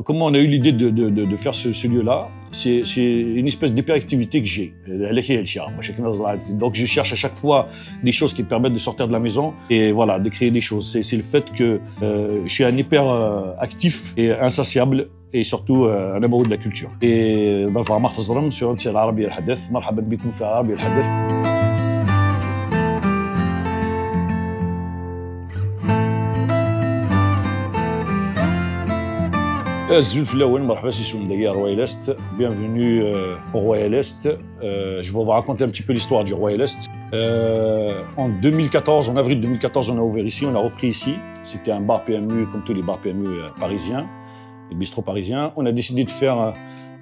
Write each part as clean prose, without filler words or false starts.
comment on a eu l'idée de faire ce lieu-là? C'est une espèce d'hyperactivité que j'ai. Donc je cherche à chaque fois des choses qui permettent de sortir de la maison et voilà, de créer des choses. C'est le fait que je suis un hyper actif et insatiable et surtout un amoureux de la culture. Et محفظ رم sur العربية الحدث. مرحبا بكم في العربية الحدث. Zulf Laouen, marhaba si Soumdaïa Royal Est. Bienvenue au Royal Est. Je vais vous raconter un petit peu l'histoire du Royal Est. En 2014, en avril 2014, on a ouvert ici, on a repris ici. C'était un bar PMU comme tous les bars PMU parisiens, les bistrots parisiens. On a décidé de faire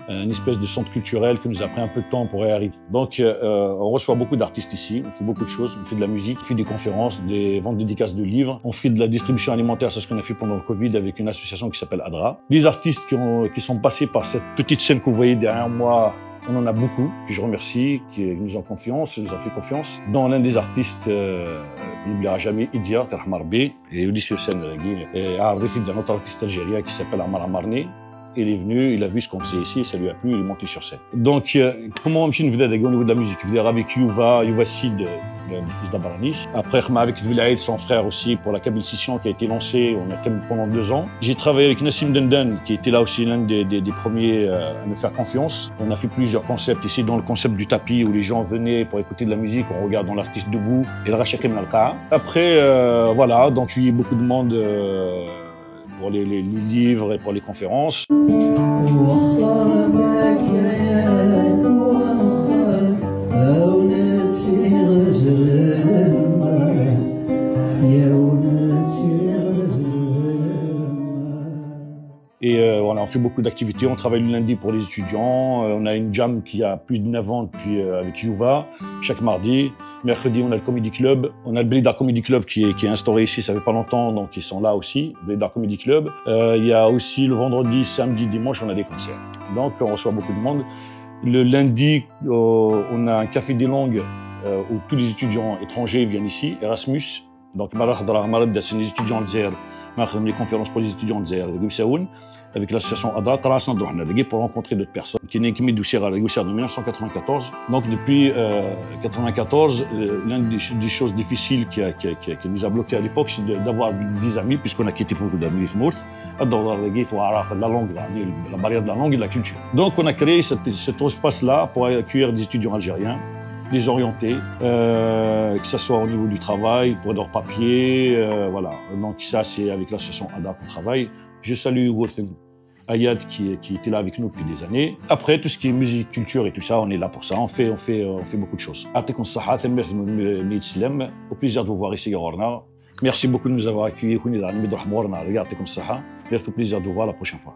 une espèce de centre culturel qui nous a pris un peu de temps pour y arriver. Donc, on reçoit beaucoup d'artistes ici, on fait beaucoup de choses, on fait de la musique, on fait des conférences, des ventes dédicaces de livres, on fait de la distribution alimentaire, c'est ce qu'on a fait pendant le Covid avec une association qui s'appelle ADRA. Des artistes qui sont passés par cette petite scène que vous voyez derrière moi, on en a beaucoup, que je remercie, qui nous ont confiance, nous ont fait confiance. Dans l'un des artistes, on n'oubliera jamais Idia, Terhamarbi, et Ulysse Hussein, et un autre artiste algérien qui s'appelle Amar Amarni. Il est venu, il a vu ce qu'on faisait ici, ça lui a plu, il est monté sur scène. Donc, comment on a au niveau de la musique? Je avec Yuva Sid, le fils d'Abaranis. Après, avec Dvilaïd, son frère aussi, pour la Kabyle Scission qui a été lancée pendant 2 ans. J'ai travaillé avec Nassim Dendan, qui était là aussi l'un des premiers à me faire confiance. On a fait plusieurs concepts ici, dans le concept du tapis, où les gens venaient pour écouter de la musique, on regarde l'artiste debout, et le Rachakim Nalqa. Après, voilà, donc il y a eu beaucoup de monde pour les livres et pour les conférences. Et voilà, on fait beaucoup d'activités, on travaille le lundi pour les étudiants, on a une jam qui a plus de 9 ans depuis avec Yuva, chaque mardi. Mercredi, on a le Comedy Club, on a le Blida Comedy Club qui est instauré ici, ça fait pas longtemps, donc ils sont là aussi, Blida Comedy Club. Il y a aussi le vendredi, samedi, dimanche, on a des concerts. Donc on reçoit beaucoup de monde. Le lundi, on a un café des langues où tous les étudiants étrangers viennent ici, Erasmus. Donc c'est les étudiants de les conférences pour les étudiants de avec l'association ADA, pour rencontrer d'autres personnes. Qui est émis de 1994. Donc depuis 1994, l'une des choses difficiles qui nous a bloqués à l'époque, c'est d'avoir des amis, puisqu'on a quitté beaucoup d'amis la langue, la barrière de la langue et de la culture. Donc on a créé cet espace-là pour accueillir des étudiants algériens, les orienter, que ce soit au niveau du travail, pour leurs papiers, voilà. Donc ça, c'est avec l'association ADA qu'on travaille. Je salue Worthen Ayad qui était là avec nous depuis des années. Après, tout ce qui est musique, culture et tout ça, on est là pour ça. On fait beaucoup de choses. Au plaisir de vous voir ici, Yorna. Merci beaucoup de nous avoir accueillis. Au plaisir de vous voir la prochaine fois.